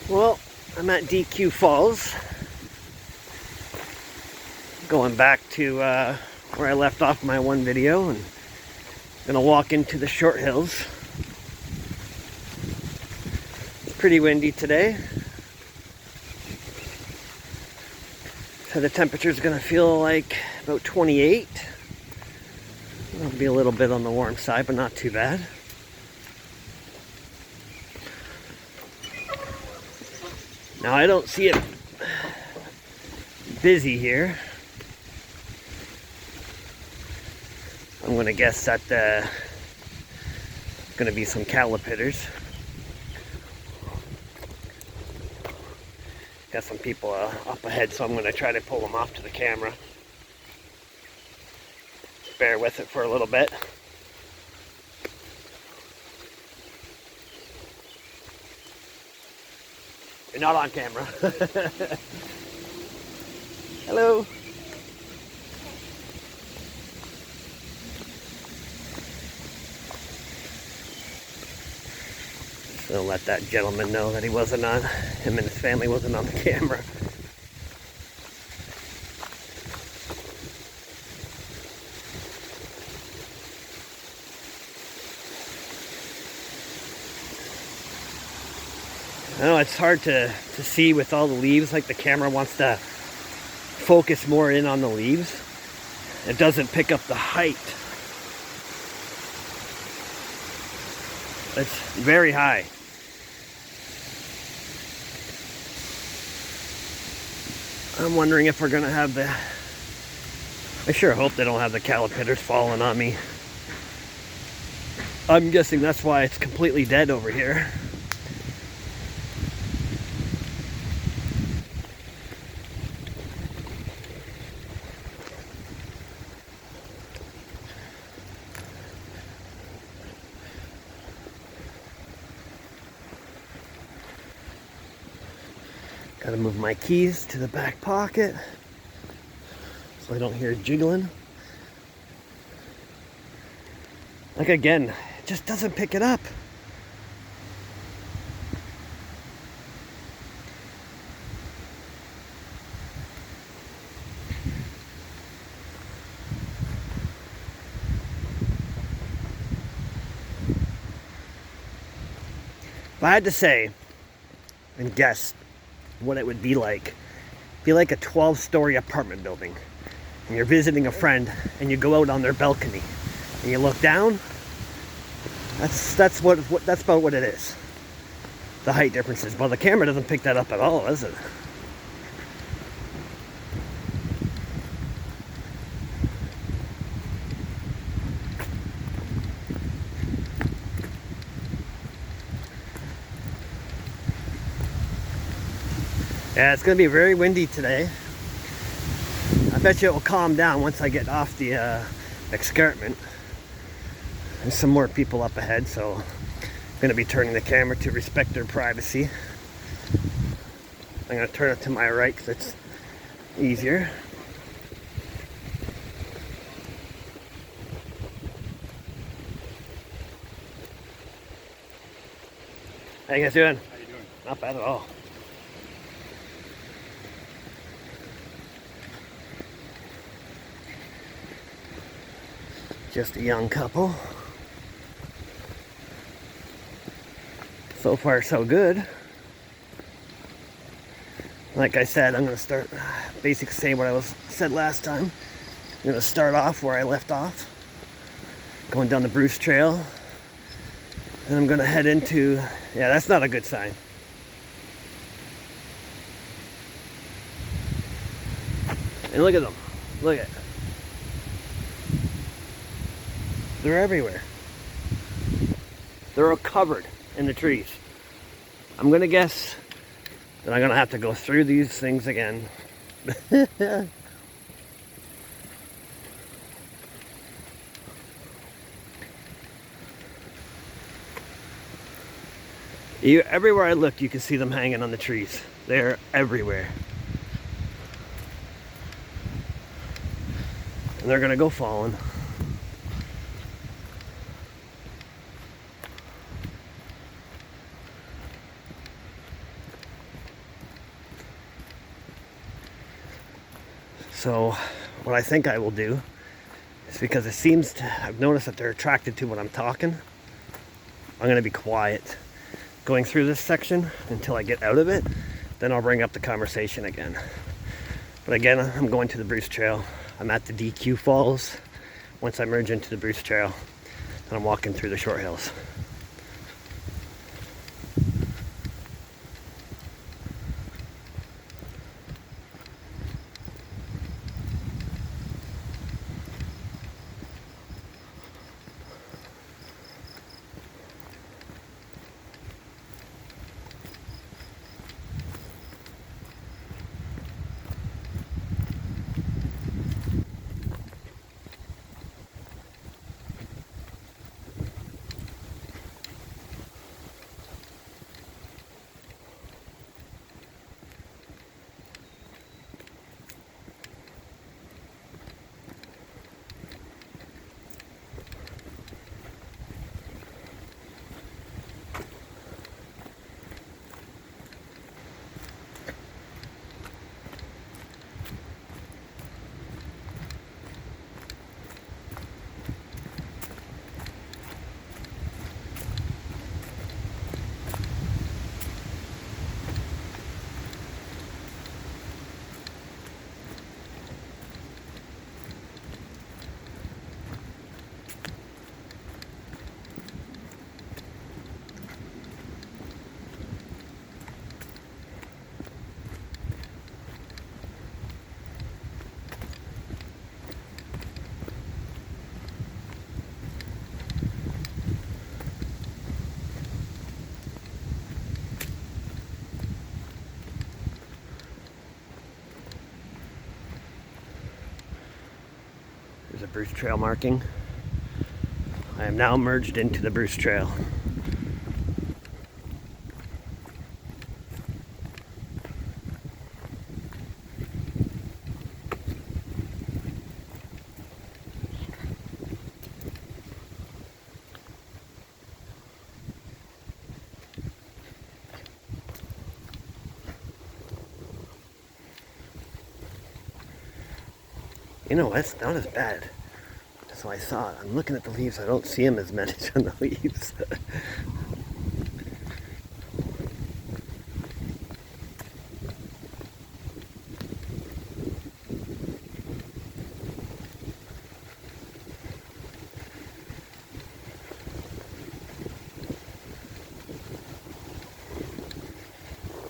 Well, I'm at DQ Falls. Going back to where I left off my one video, and gonna walk into the short hills. It's pretty windy today. So the temperature's gonna feel like about 28. It'll be a little bit on the warm side, but not too bad. Now I don't see it busy here. I'm gonna guess that gonna be some caterpillars. Got some people up ahead, so I'm gonna try to pull them off to the camera. Bear with it for a little bit. You're not on camera. Hello. So let that gentleman know that he wasn't on, him and his family wasn't on the camera. I know it's hard to see with all the leaves, like the camera wants to focus more in on the leaves. It doesn't pick up the height. It's very high. I'm wondering if we're gonna have the... I sure hope they don't have the caterpillars falling on me. I'm guessing that's why it's completely dead over here. Gotta move my keys to the back pocket so I don't hear it jiggling. Like again, it just doesn't pick it up. If I had to say and guess what it would be like a 12-story apartment building, and you're visiting a friend and you go out on their balcony and you look down. That's about what it is. The height differences. Well, the camera doesn't pick that up at all, does it? Yeah, it's going to be very windy today. I bet you it will calm down once I get off the escarpment. There's some more people up ahead, so I'm going to be turning the camera to respect their privacy. I'm going to turn it to my right because it's easier. How you guys doing? How you doing? Not bad at all. Just a young couple. So far, so good. Like I said, I'm going to start basically saying what I said last time. I'm going to start off where I left off, going down the Bruce Trail. And I'm going to head into... Yeah, that's not a good sign. And look at them. Look at it. They're everywhere. They're all covered in the trees. I'm gonna guess that I'm gonna have to go through these things again. Everywhere I look, you can see them hanging on the trees. They're everywhere. And they're gonna go falling. So what I think I will do is, because it seems I've noticed that they're attracted to when I'm talking, I'm going to be quiet going through this section until I get out of it. Then I'll bring up the conversation again. But again, I'm going to the Bruce Trail. I'm at the DQ Falls. Once I merge into the Bruce Trail, and I'm walking through the short hills. There's a Bruce Trail marking. I am now merged into the Bruce Trail. You know, it's not as bad as I thought. I'm looking at the leaves. I don't see them as many on the leaves.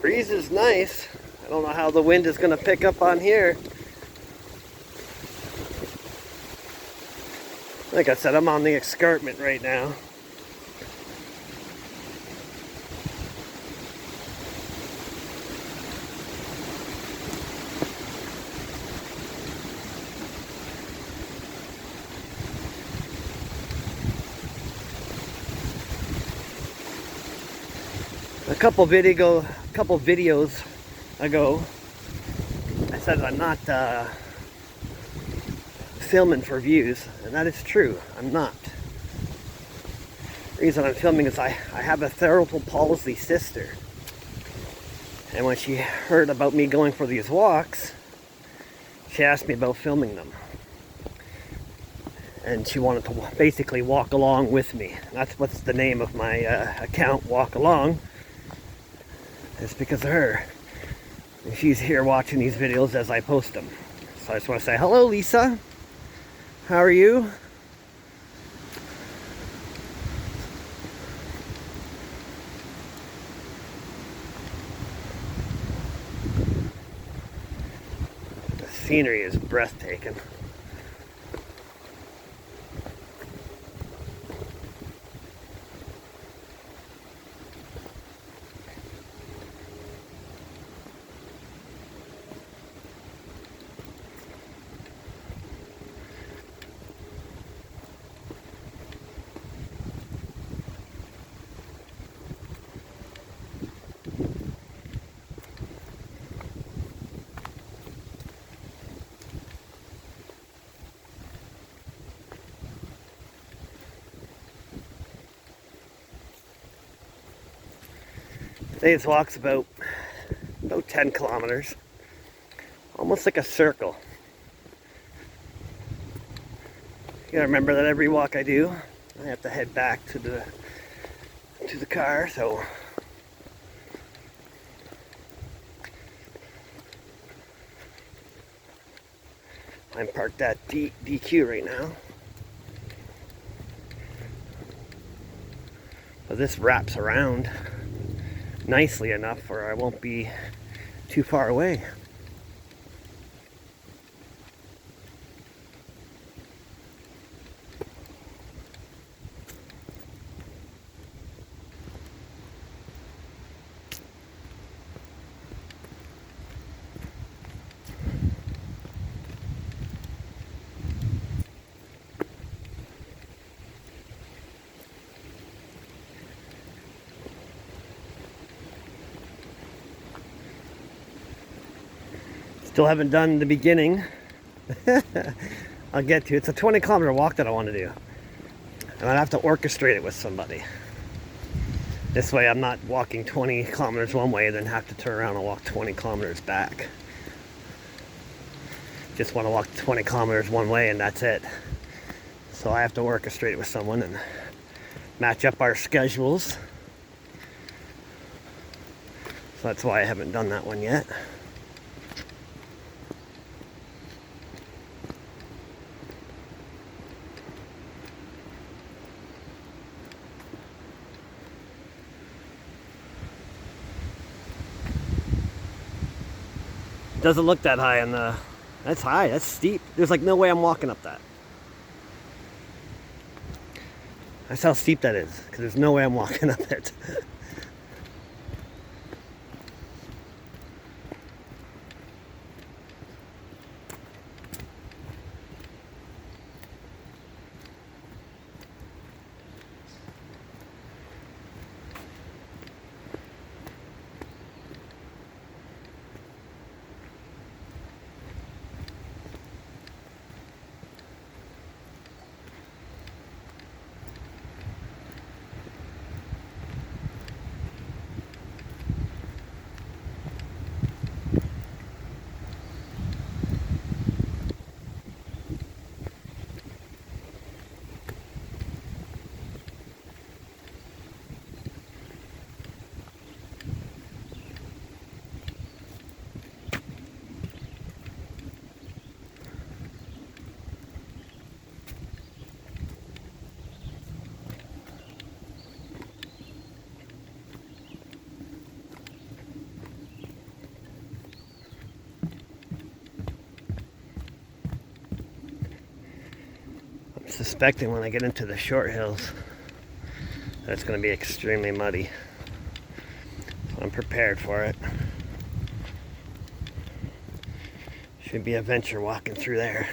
Breeze is nice. I don't know how the wind is going to pick up on here. Like I said, I'm on the escarpment right now. A couple videos ago, I said I'm not filming for views, and that is true. I'm not. The reason I'm filming is I have a cerebral palsy sister, and when she heard about me going for these walks, she asked me about filming them, and she wanted to basically walk along with me. That's what's the name of my account, WalkAlong. It's because of her. And she's here watching these videos as I post them. So I just want to say, hello Lisa. How are you? The scenery is breathtaking. Today's walk's about 10 kilometers. Almost like a circle. Gotta remember that every walk I do, I have to head back to the car, so I'm parked at DQ right now. But this wraps around nicely enough where I won't be too far away. Still haven't done the beginning. I'll get to it. It's a 20-kilometer walk that I want to do. And I'd have to orchestrate it with somebody. This way I'm not walking 20 kilometers one way and then have to turn around and walk 20 kilometers back. Just want to walk 20 kilometers one way and that's it. So I have to orchestrate it with someone and match up our schedules. So that's why I haven't done that one yet. Doesn't look that high on the... That's high, that's steep. There's like no way I'm walking up that. That's how steep that is, because there's no way I'm walking up it. Suspecting when I get into the short hills that it's going to be extremely muddy. So I'm prepared for it. Should be a venture walking through there.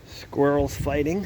Squirrels fighting.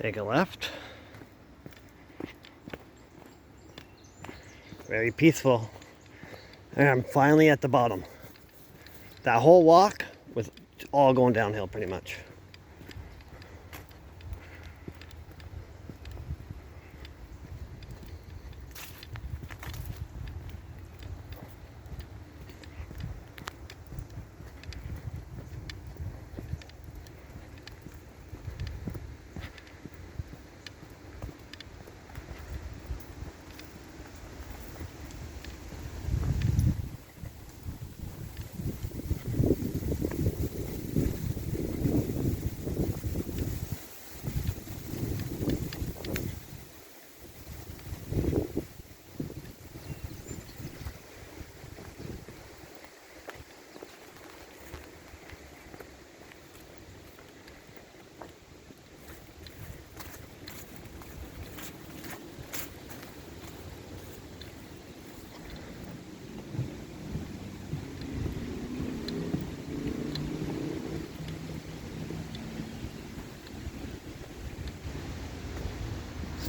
Take a left. Very peaceful. And I'm finally at the bottom. That whole walk was all going downhill pretty much.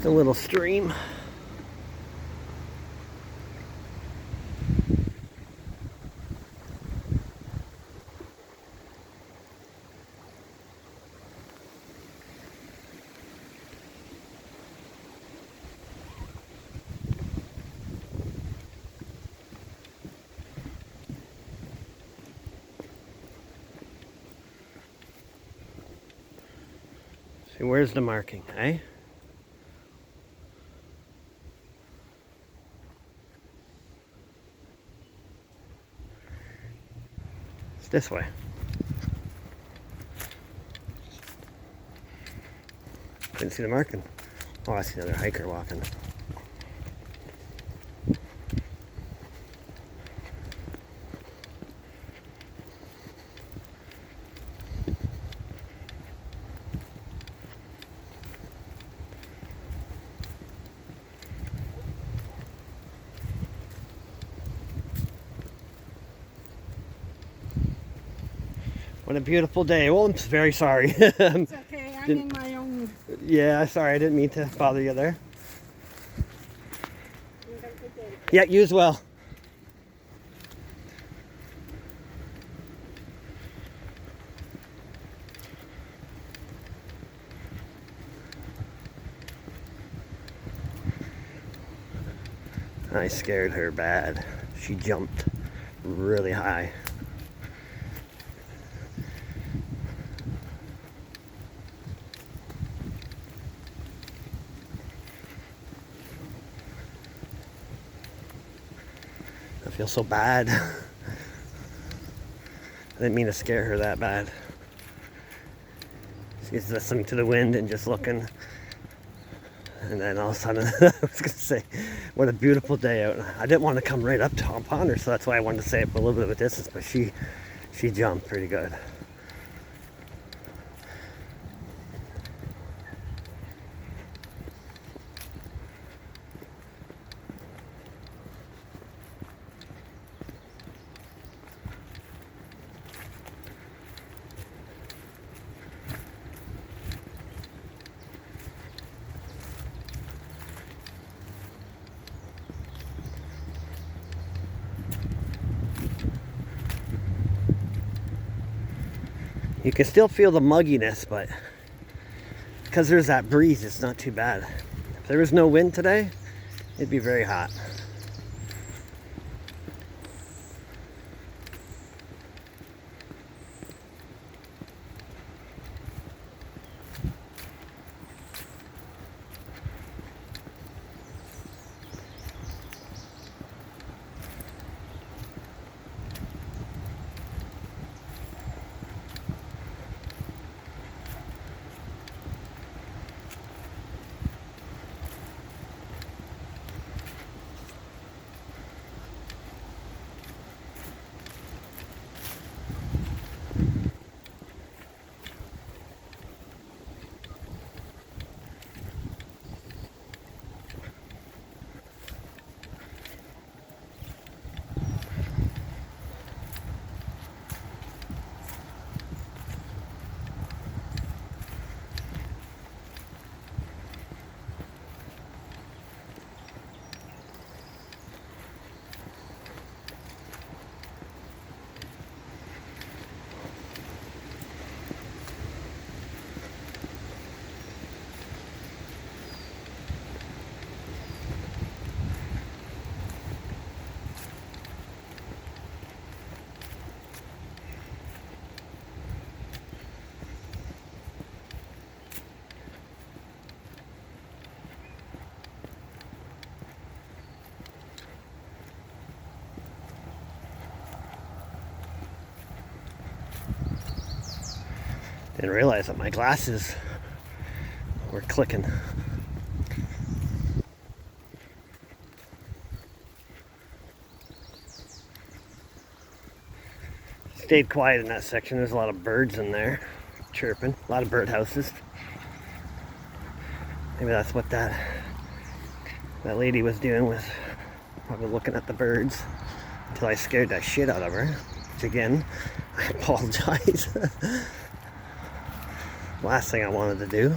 Just a little stream. See, where's the marking, eh? It's this way. Didn't see the marking. Oh, I see another hiker walking. What a beautiful day. Well, I'm very sorry. It's okay, I'm in my own. Yeah, sorry, I didn't mean to bother you there. You have a good day. Yeah, you as well. I scared her bad. She jumped really high. I feel so bad. I didn't mean to scare her that bad. She's listening to the wind and just looking. And then all of a sudden, I was going to say, what a beautiful day out. I didn't want to come right up to upon her, so that's why I wanted to say it for a little bit of a distance, but she jumped pretty good. You can still feel the mugginess, but because there's that breeze, it's not too bad. If there was no wind today, it'd be very hot. Didn't realize that my glasses were clicking. Stayed quiet in that section. There's a lot of birds in there chirping, a lot of bird houses. Maybe that's what that lady was doing, was probably looking at the birds until I scared that shit out of her. Which again, I apologize. Last thing I wanted to do.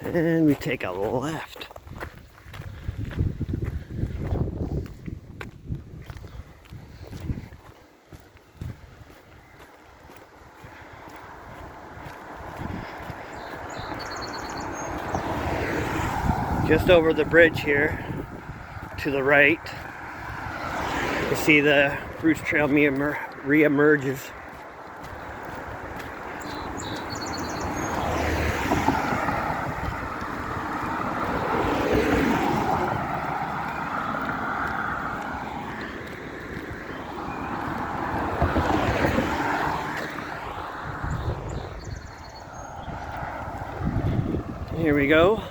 And we take a left. Just over the bridge here, to the right, you see the Bruce Trail re-emerges. Here we go.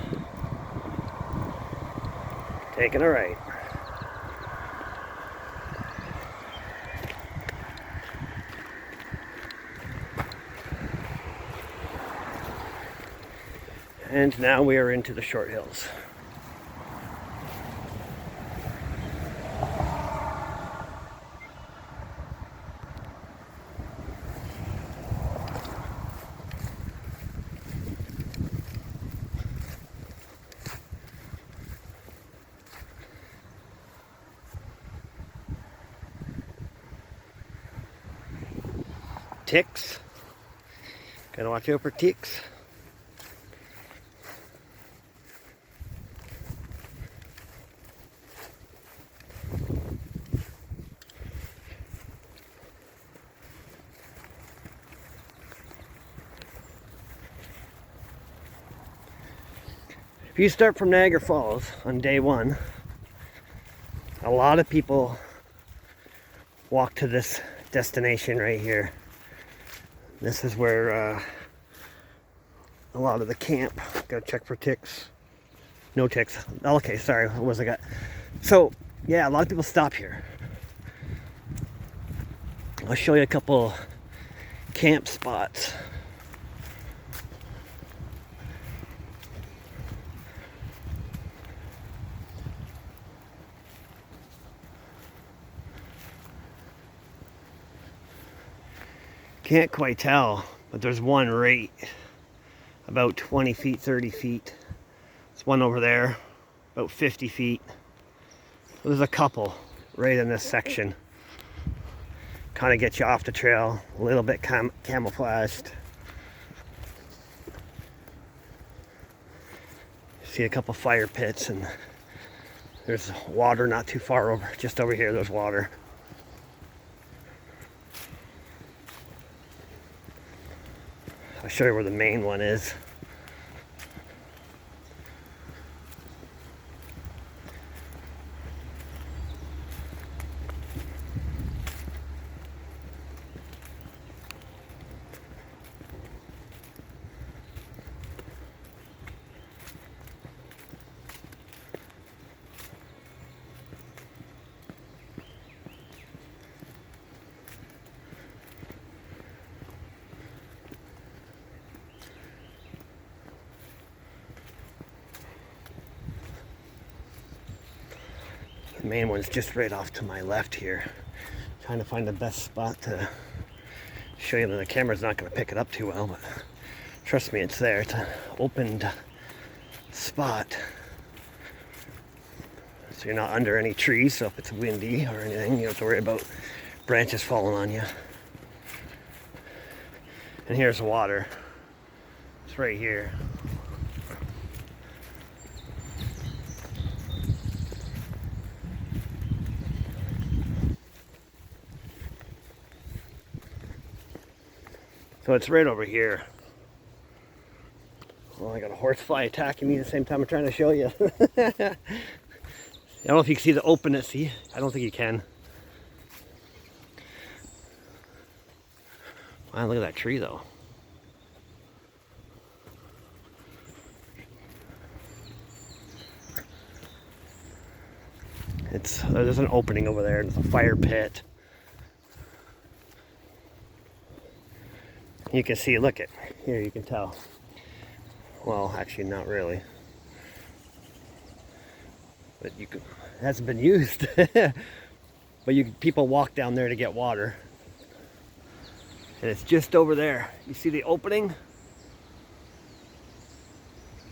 Taking a right. And now we are into the short hills. Ticks. Gotta watch out for ticks. If you start from Niagara Falls on day one, a lot of people walk to this destination right here. This is where a lot of the camp. Gotta check for ticks. No ticks. Okay, sorry. What was I got? So, yeah, a lot of people stop here. I'll show you a couple camp spots. Can't quite tell, but there's one right about 20 feet, 30 feet. There's one over there, about 50 feet. There's a couple right in this section. Kind of get you off the trail, a little bit camouflaged. See a couple fire pits, and there's water not too far over, just over here there's water. I'll show you where the main one is. The main one's just right off to my left here. Trying to find the best spot to show you. That the camera's not going to pick it up too well, but trust me, it's there. It's an opened spot, so you're not under any trees. So if it's windy or anything, you don't have to worry about branches falling on you. And here's the water. It's right here. So it's right over here. Oh, I got a horsefly attacking me at the same time I'm trying to show you. I don't know if you can see the openness. See? I don't think you can. Wow, look at that tree though. There's an opening over there. There's a fire pit. You can see, look at here, you can tell. Well, actually not really. But it hasn't been used. But people walk down there to get water. And it's just over there. You see the opening?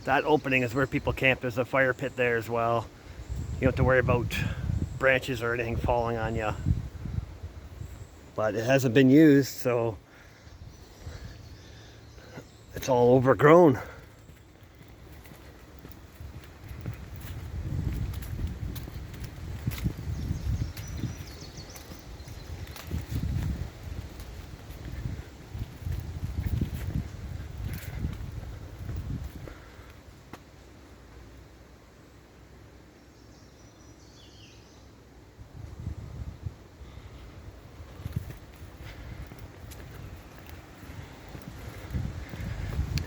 That opening is where people camp. There's a fire pit there as well. You don't have to worry about branches or anything falling on you. But it hasn't been used, so it's all overgrown.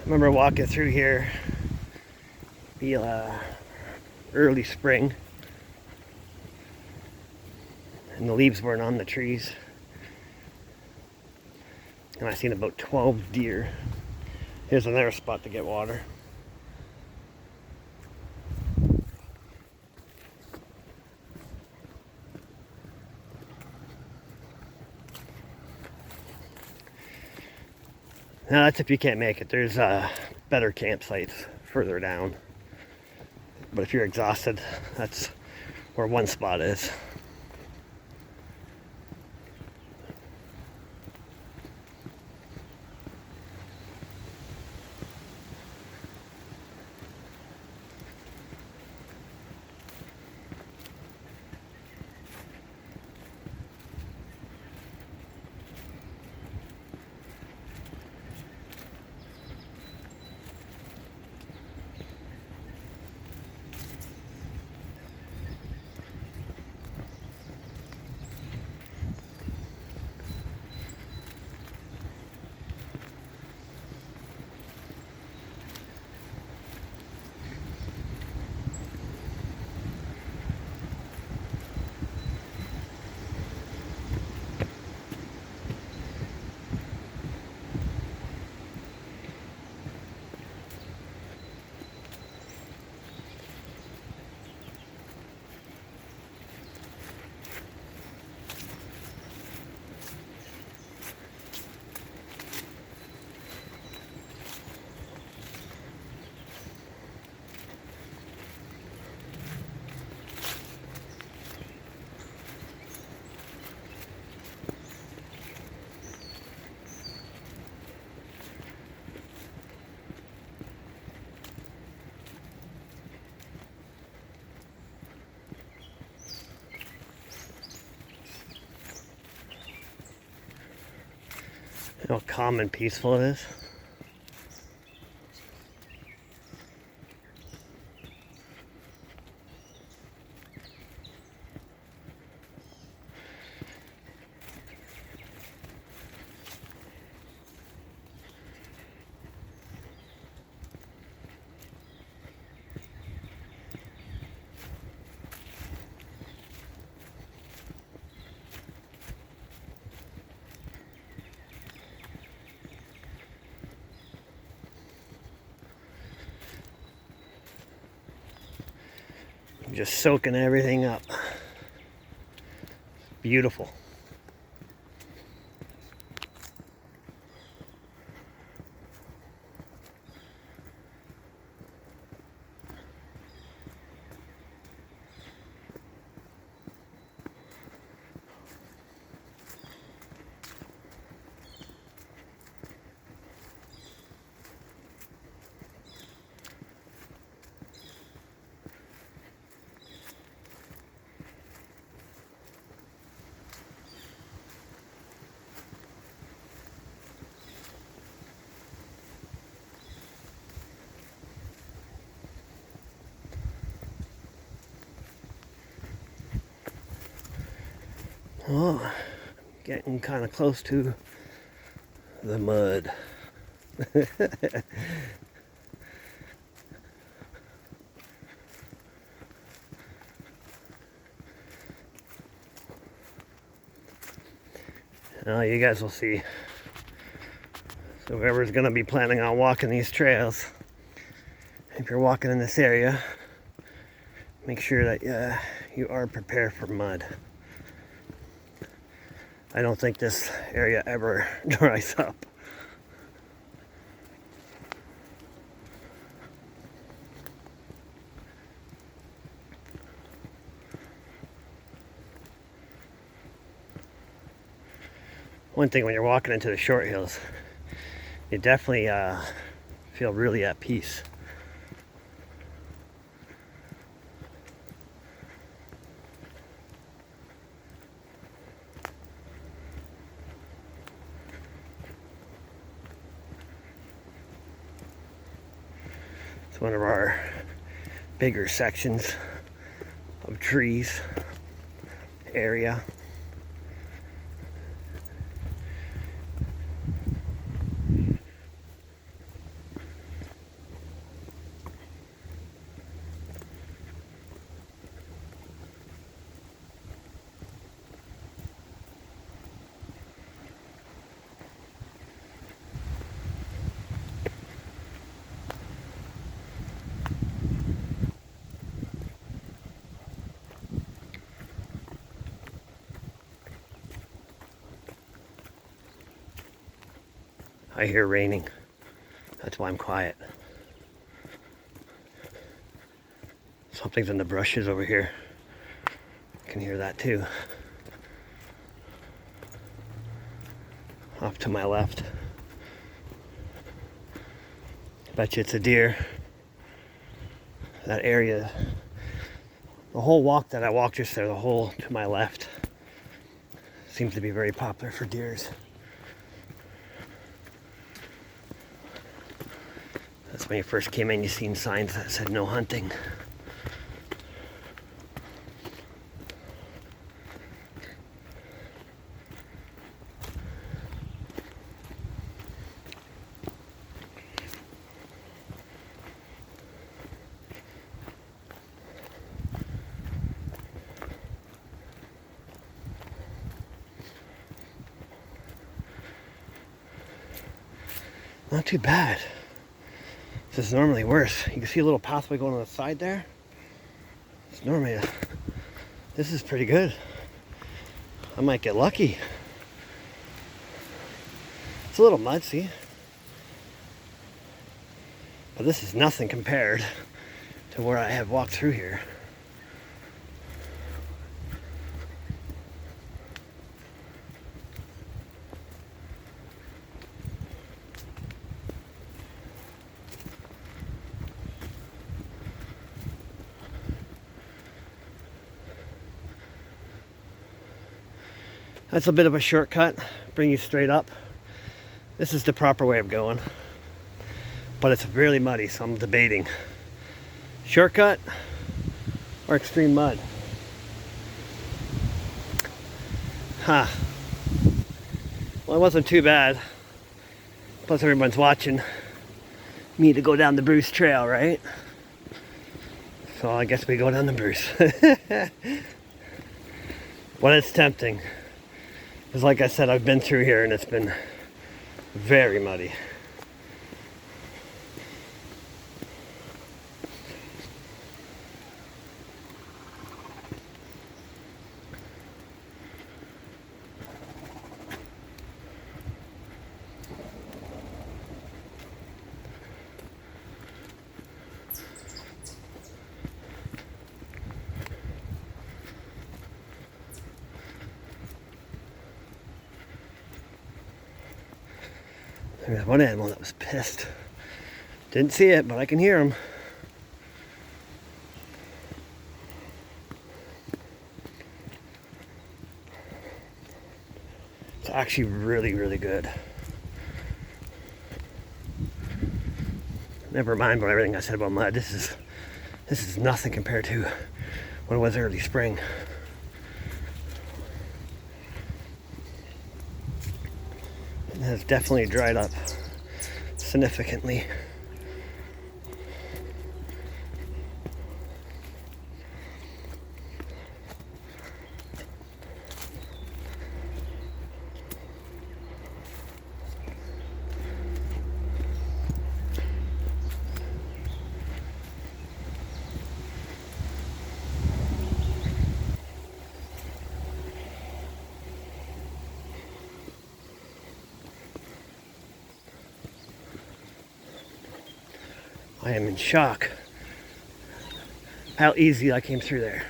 I remember walking through here, early spring, and the leaves weren't on the trees. And I seen about 12 deer. Here's another spot to get water. Now that's if you can't make it. There's better campsites further down. But if you're exhausted, that's where one spot is. You know how calm and peaceful it is? Just soaking everything up. Beautiful. Well, getting kind of close to the mud. Now you guys will see. So whoever's going to be planning on walking these trails, if you're walking in this area, make sure that you are prepared for mud. I don't think this area ever dries up. One thing when you're walking into the short hills, you definitely feel really at peace. It's one of our bigger sections of trees area. I hear raining. That's why I'm quiet. Something's in the brushes over here. I can hear that too. Off to my left. I bet you it's a deer. That area, the whole walk that I walked just there, the whole to my left, seems to be very popular for deers. That's when you first came in, you seen signs that said no hunting. Not too bad. This is normally worse. You can see a little pathway going on the side there. It's normally this is pretty good. I might get lucky. It's a little mud, see? But this is nothing compared to where I have walked through here. That's a bit of a shortcut, bring you straight up. This is the proper way of going, but it's really muddy, so I'm debating shortcut or extreme mud. Well, it wasn't too bad. Plus everyone's watching me to go down the Bruce Trail, right? So I guess we go down the Bruce. But it's tempting. Because like I said, I've been through here and it's been very muddy. There's one animal that was pissed. Didn't see it, but I can hear him. It's actually really, really good. Never mind about everything I said about mud. This is nothing compared to when it was early spring. has definitely dried up significantly. I am in shock how easy I came through there.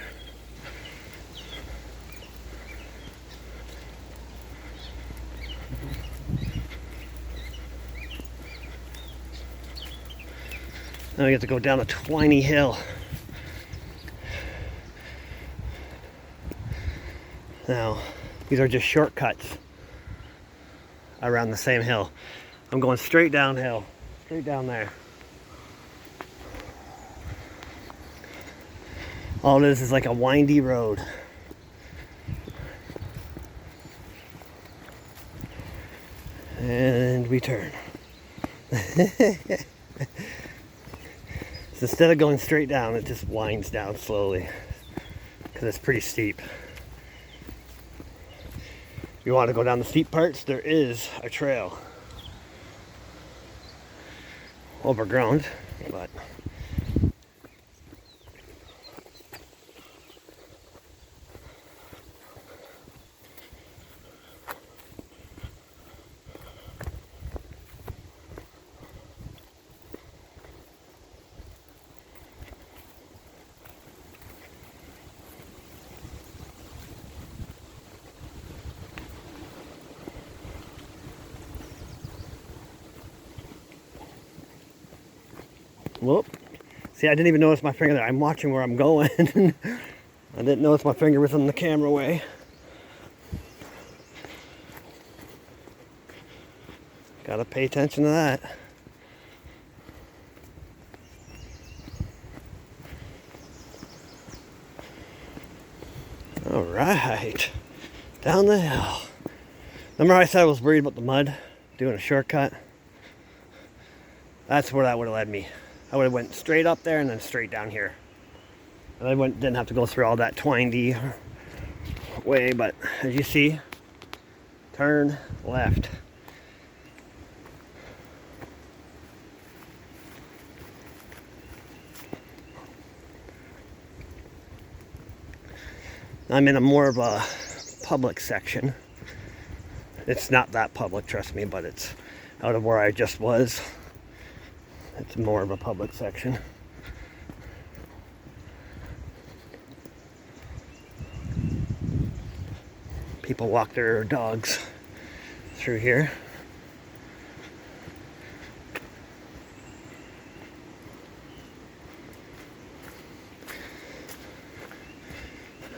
Now I get to go down a twiny hill. Now, these are just shortcuts around the same hill. I'm going straight downhill, straight down there. All this is like a windy road. And we turn. So instead of going straight down, it just winds down slowly because it's pretty steep. If you want to go down the steep parts, there is a trail. Overgrown, but whoop. See, I didn't even notice my finger there. I'm watching where I'm going. I didn't notice my finger was in the camera way. Gotta pay attention to that. All right, down the hill. Remember how I said I was worried about the mud, doing a shortcut? That's where that would have led me. I would have went straight up there and then straight down here. And I didn't have to go through all that twindy way, but as you see, turn left. I'm in a more of a public section. It's not that public, trust me, but it's out of where I just was. It's more of a public section. People walk their dogs through here.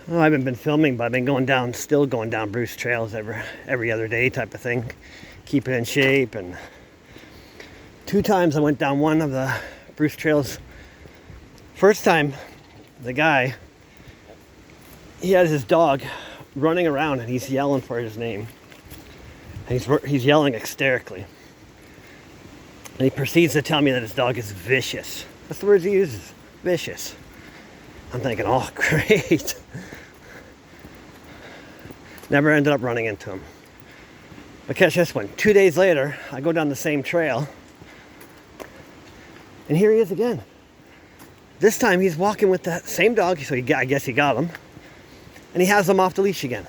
Well, I haven't been filming, but I've been still going down Bruce trails every other day type of thing. Keep it in shape. And 2 times I went down one of the Bruce trails. First time, the guy, he had his dog running around and he's yelling for his name. And he's yelling hysterically. And he proceeds to tell me that his dog is vicious. That's the words he uses, vicious. I'm thinking, oh, great. Never ended up running into him. But catch this one. 2 days later, I go down the same trail. And here he is again. This time he's walking with that same dog, so I guess he got him. And he has him off the leash again.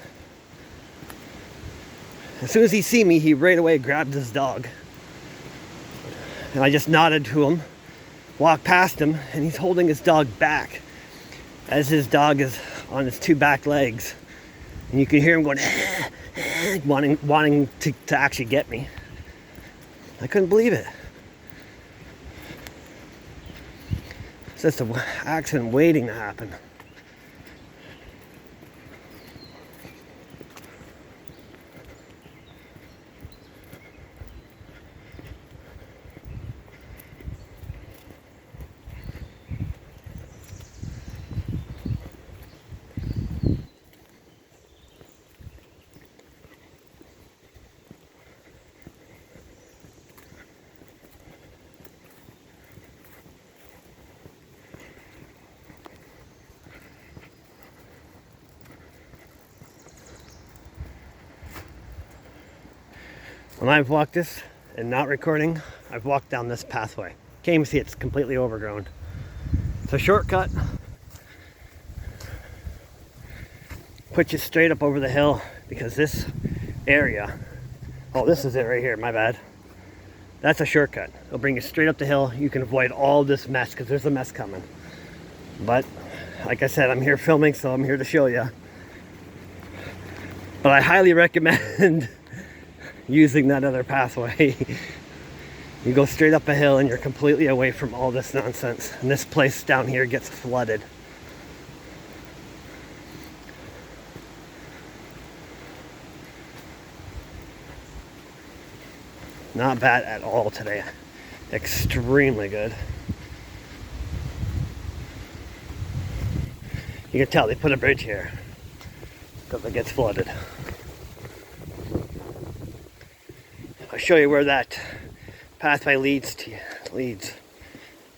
As soon as he see me, he right away grabbed his dog. And I just nodded to him, walked past him, and he's holding his dog back as his dog is on his 2 back legs. And you can hear him going, wanting to actually get me. I couldn't believe it. It's just an accident waiting to happen. When I've walked this and not recording, I've walked down this pathway. Can't even see it's completely overgrown. It's a shortcut. Puts you straight up over the hill because this area, oh, this is it right here, my bad. That's a shortcut. It'll bring you straight up the hill. You can avoid all this mess because there's a mess coming. But like I said, I'm here filming, so I'm here to show you. But I highly recommend using that other pathway. You go straight up a hill and you're completely away from all this nonsense. And this place down here gets flooded. Not bad at all today. Extremely good. You can tell they put a bridge here because it gets flooded. I'll show you where that pathway leads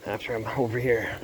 after I'm over here.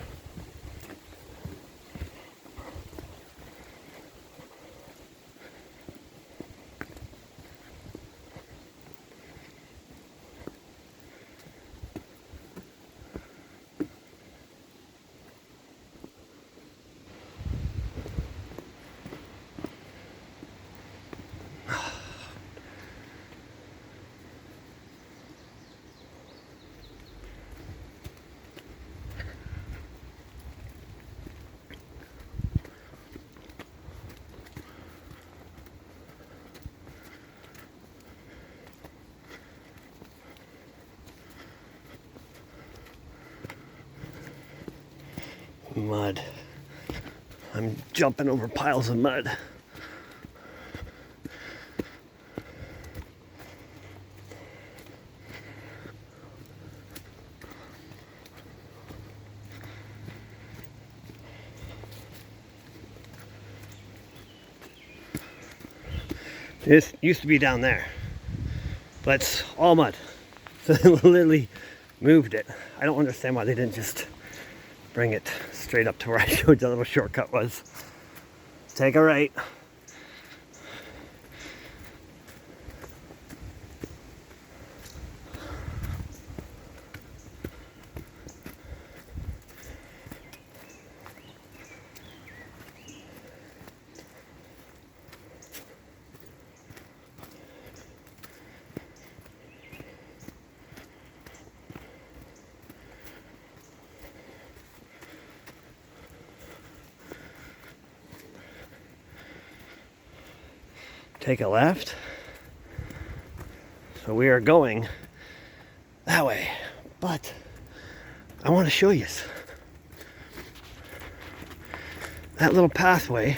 Mud. I'm jumping over piles of mud. This used to be down there, but it's all mud. So they literally moved it. I don't understand why they didn't just bring it straight up to where I showed you the little shortcut was. Take a right. Take a left. So we are going that way, but I want to show you that little pathway.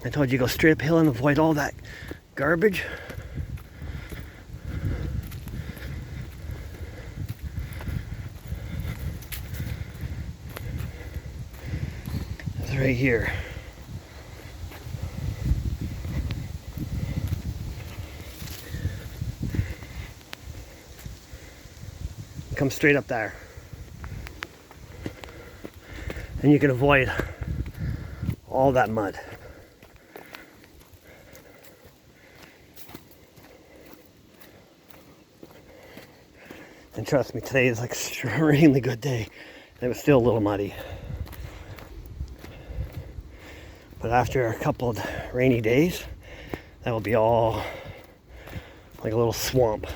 I told you go straight uphill and avoid all that garbage. It's right here. Come straight up there and you can avoid all that mud. And trust me, today is like an extremely good day. It was still a little muddy, but after a couple of rainy days, that will be all like a little swamp.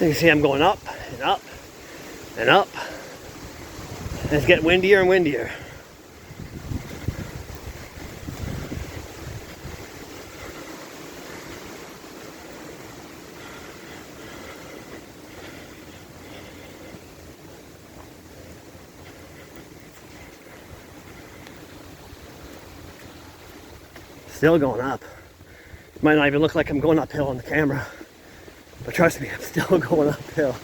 You can see I'm going up and up and up. And it's getting windier and windier. Still going up. Might not even look like I'm going uphill on the camera, but trust me, I'm still going uphill.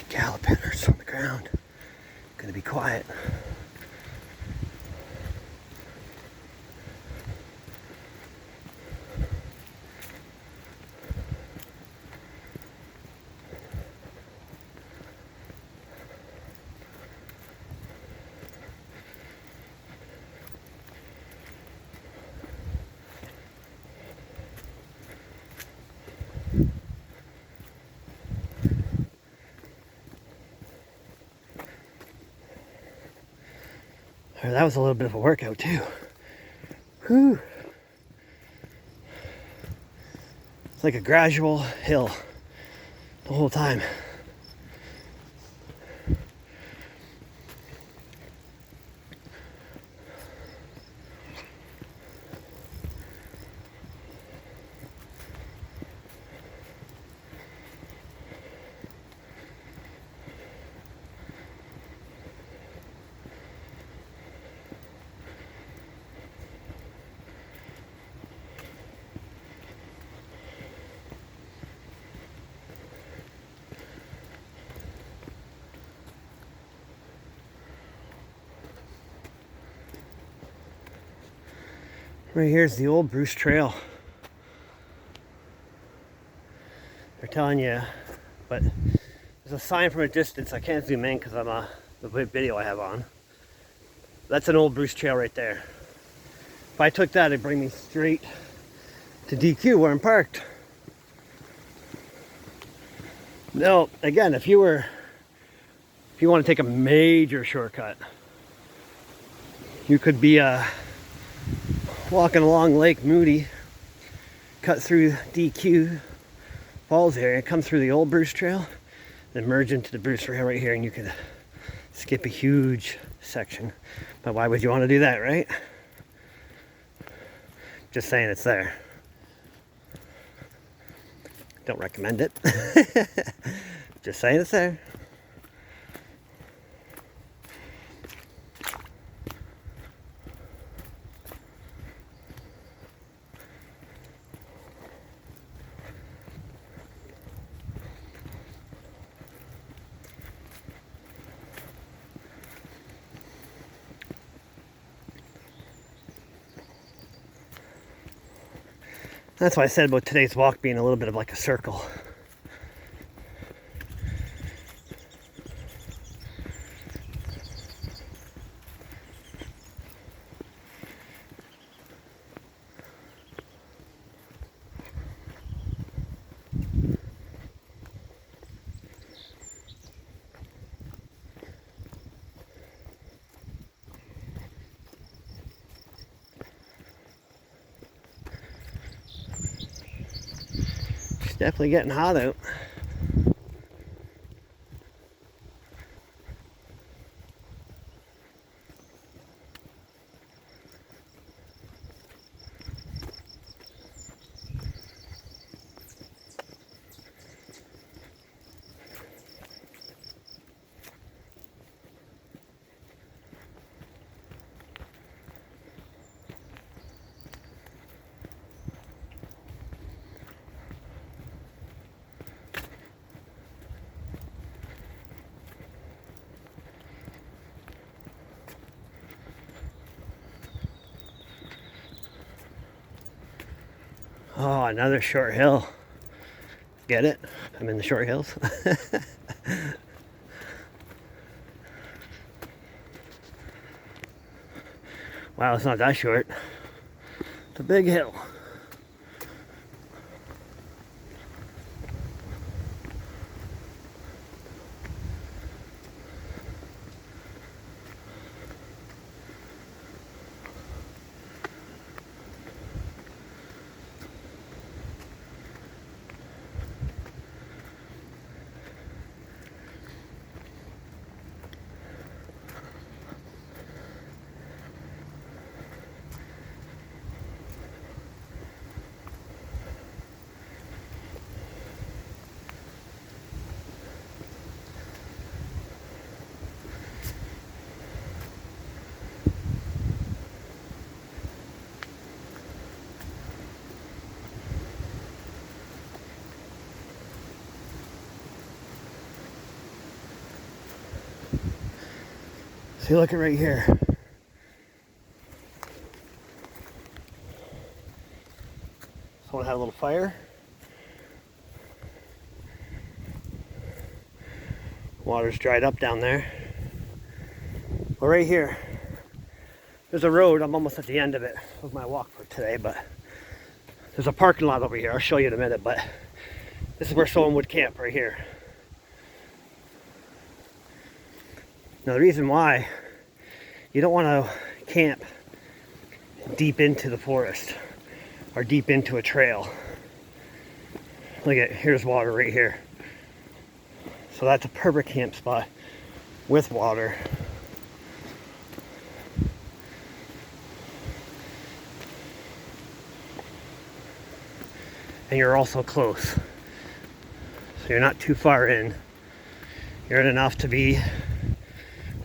Caterpillars on the ground. Gonna be quiet. That was a little bit of a workout too. Whew. It's like a gradual hill the whole time. Right here's the old Bruce Trail. They're telling you, but there's a sign from a distance. I can't zoom in because I'm the video I have on. That's an old Bruce Trail right there. If I took that, it'd bring me straight to DQ where I'm parked. Now, again, if you want to take a major shortcut, you could be walking along Lake Moody, cut through DQ Falls area, come through the old Bruce Trail, then merge into the Bruce Trail right here, and you could skip a huge section. But why would you want to do that, right? Just saying it's there. Don't recommend it. Just saying it's there. That's why I said about today's walk being a little bit of like a circle. Definitely getting hot out. Oh, another short hill. Get it? I'm in the short hills. Wow, it's not that short. It's a big hill. See, look at right here. Someone had a little fire. Water's dried up down there. Well, right here, there's a road. I'm almost at the end of it of my walk for today, but there's a parking lot over here. I'll show you in a minute, but this is where someone would camp right here. Now, the reason why you don't want to camp deep into the forest or deep into a trail. Look at, here's water right here. So that's a perfect camp spot with water. And you're also close. So you're not too far in. You're in enough to be,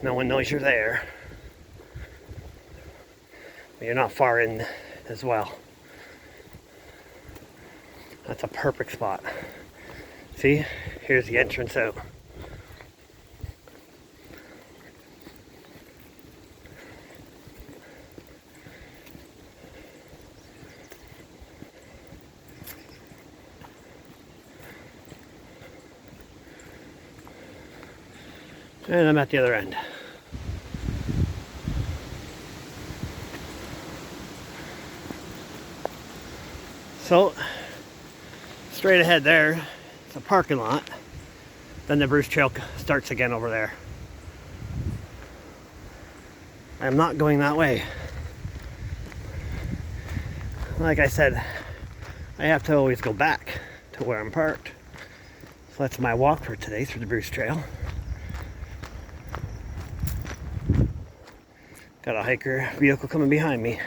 no one knows you're there. But you're not far in as well. That's a perfect spot. See, here's the entrance out. And I'm at the other end. So, straight ahead there, it's a parking lot. Then the Bruce Trail starts again over there. I'm not going that way. Like I said, I have to always go back to where I'm parked. So that's my walk for today through the Bruce Trail. Got a hiker vehicle coming behind me.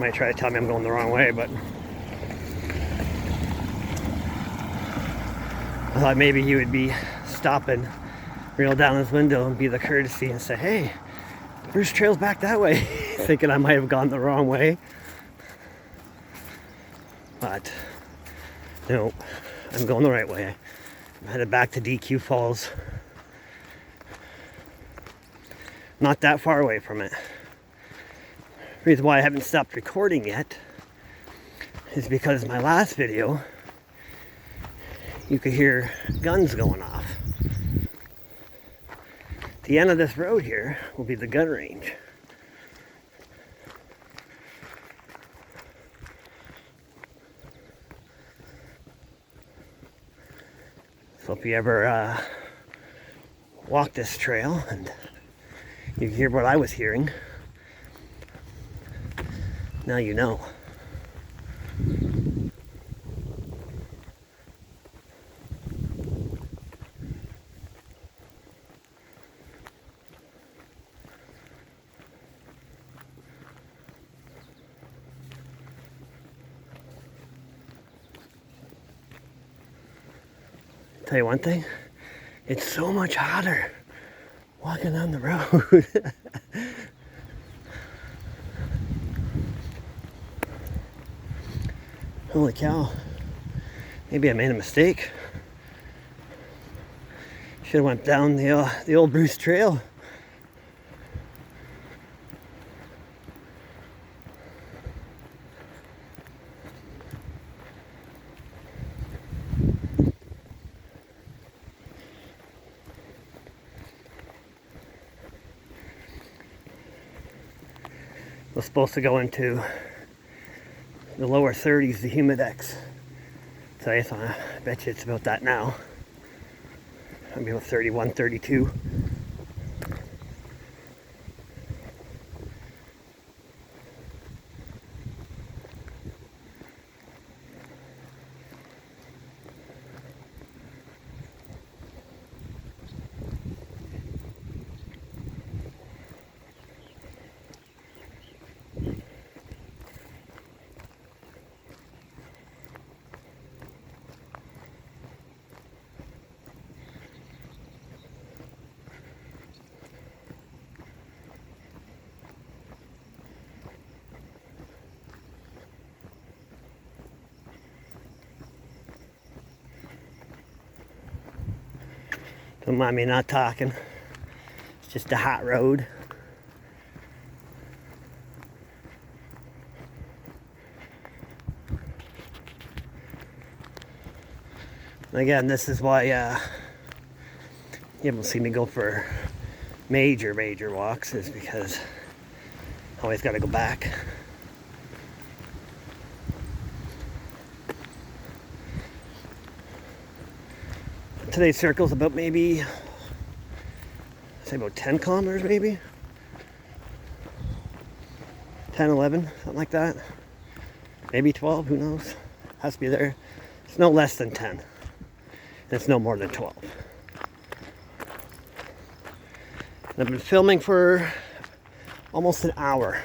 Might try to tell me I'm going the wrong way, but I thought maybe he would be stopping, reel down his window and be the courtesy and say, hey, Bruce Trail's back that way. Thinking I might have gone the wrong way. But no, I'm going the right way. I'm headed back to DQ Falls. Not that far away from it. The reason why I haven't stopped recording yet is because my last video, you could hear guns going off. The end of this road here will be the gun range. So if you ever walk this trail and you hear what I was hearing, now you know. Tell you one thing, it's so much hotter walking on the road. Holy cow, maybe I made a mistake. Should have went down the old Bruce Trail. was supposed to go into the lower 30s, the humidex. So I thought, I bet you it's about that now. Maybe about 31, 32. Don't mind me not talking. It's just a hot road. And again, this is why you haven't seen me go for major walks, is because I always got to go back. Today's circle is about maybe, say about 10 kilometers maybe. 10, 11, something like that. Maybe 12, who knows? Has to be there. It's no less than 10. And it's no more than 12. And I've been filming for almost an hour.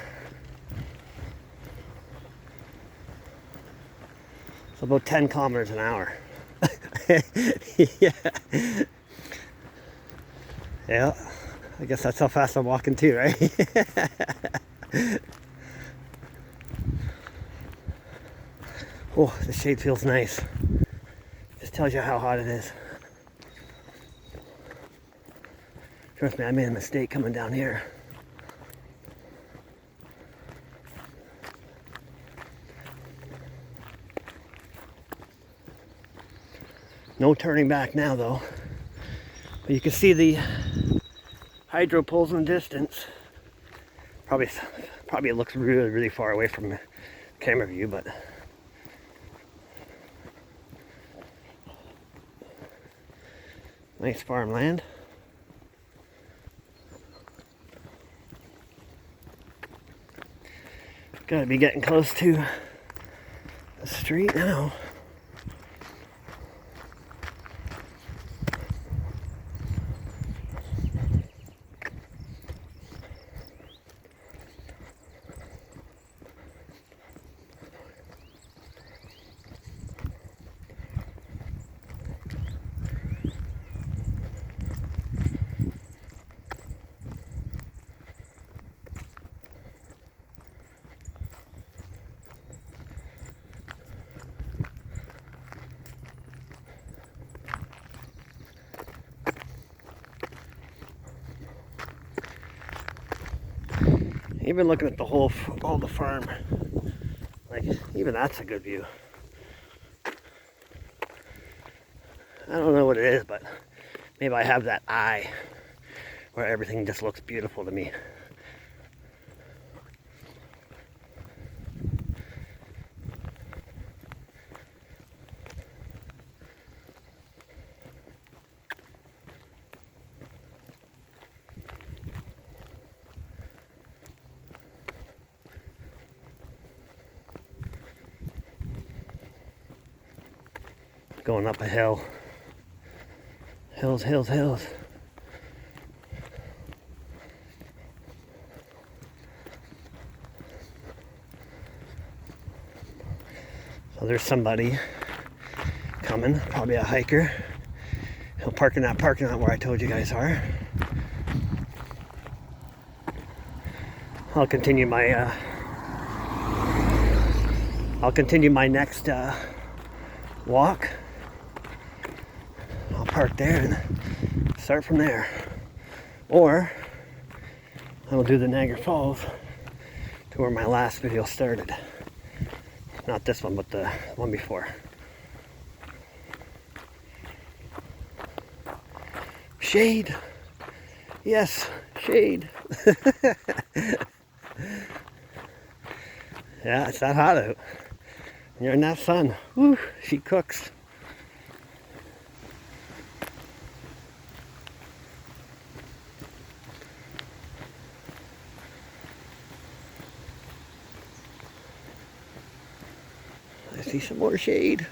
So about 10 kilometers an hour. Yeah. Yeah. I guess that's how fast I'm walking too, right? Oh, the shade feels nice. Just tells you how hot it is. Trust me, I made a mistake coming down here. No turning back now though. But you can see the hydro poles in the distance. Probably it looks really far away from the camera view, but nice farmland. Gotta be getting close to the street now. Even looking at all the farm, like even that's a good view. I don't know what it is, but maybe I have that eye where everything just looks beautiful to me. Going up a hill. Hills. So there's somebody coming, probably a hiker. He'll park in that parking lot where I told you guys are. I'll continue my next walk. I'll park there and start from there. Or I will do the Niagara Falls to where my last video started. Not this one, but the one before. Shade. Yes, shade. Yeah, it's that hot out. You're in that sun. Woo, she cooks. I see some more shade.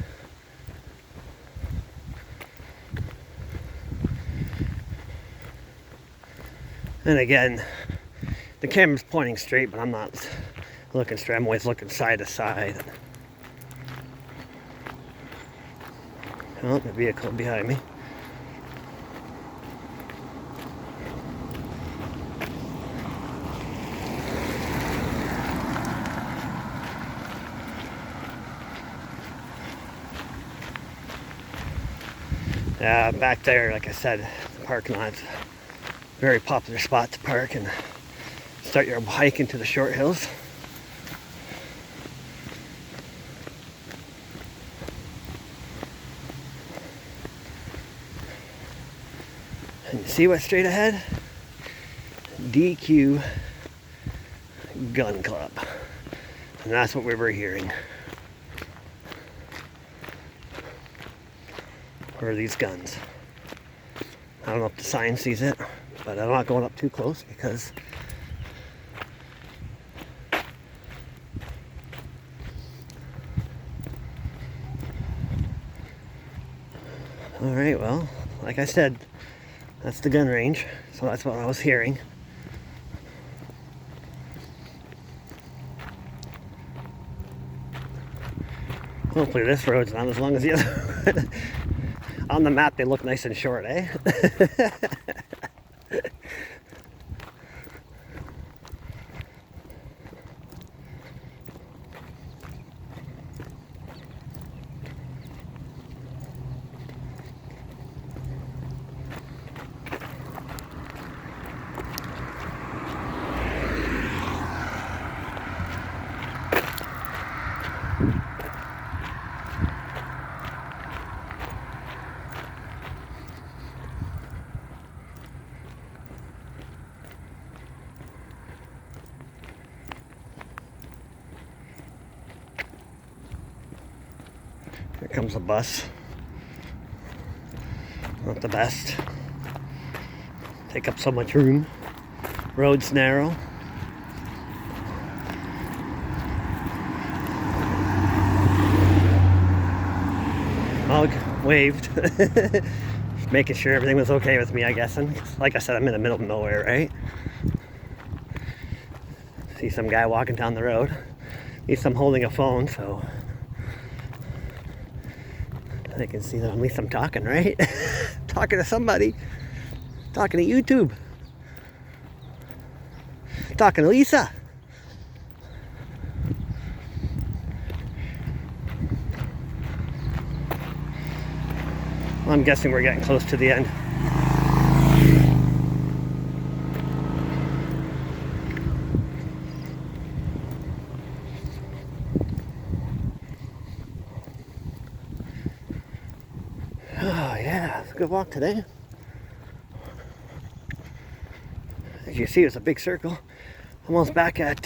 And again, the camera's pointing straight, but I'm not looking straight. I'm always looking side to side. Oh, the vehicle behind me. Back there, like I said, the parking lot's a very popular spot to park and start your hike into the short hills. And you see what's straight ahead? DQ Gun Club. And that's what we were hearing. Where are these guns? I don't know if the sign sees it, but I'm not going up too close because alright, well, like I said, that's the gun range, so that's what I was hearing. Hopefully this road's not as long as the other. On the map they look nice and short, eh? Here comes a bus. Not the best. Take up so much room. Road's narrow. Mug waved. Making sure everything was okay with me, I guess. And like I said, I'm in the middle of nowhere, right? See some guy walking down the road. At least I'm holding a phone, so they can see that at least I'm talking, right? Talking to somebody. Talking to YouTube. Talking to Lisa. Well, I'm guessing we're getting close to the end. Oh yeah, it's a good walk today. As you see, it's a big circle. Almost back at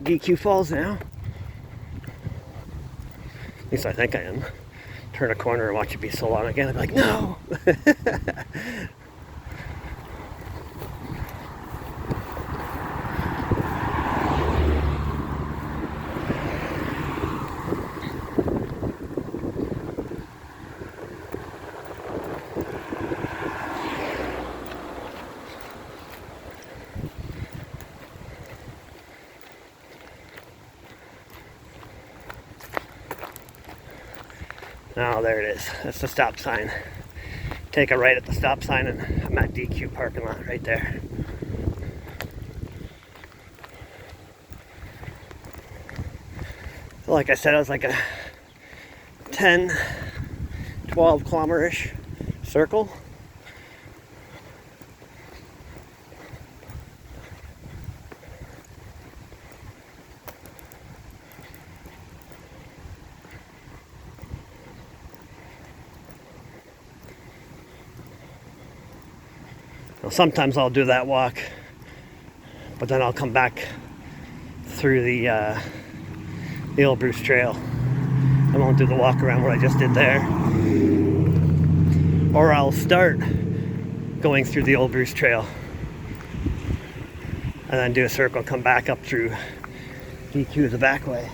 DQ Falls now. At least I think I am. Turn a corner and watch it be so long again. I'm like, no! Oh, there it is. That's the stop sign. Take a right at the stop sign and I'm at DQ parking lot right there. Like I said, it was like a 10, 12 kilometer-ish circle. Well, sometimes I'll do that walk, but then I'll come back through the the Old Bruce Trail. I won't do the walk around what I just did there. Or I'll start going through the Old Bruce Trail and then do a circle, come back up through DQ the back way.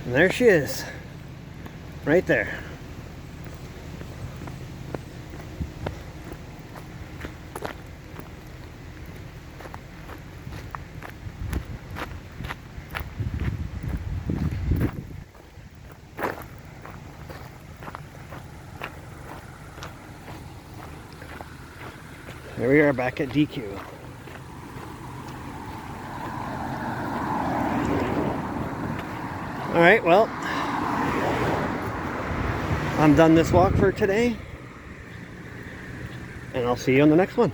And there she is, right there. There we are back at DQ. All right, well, I'm done this walk for today, and I'll see you on the next one.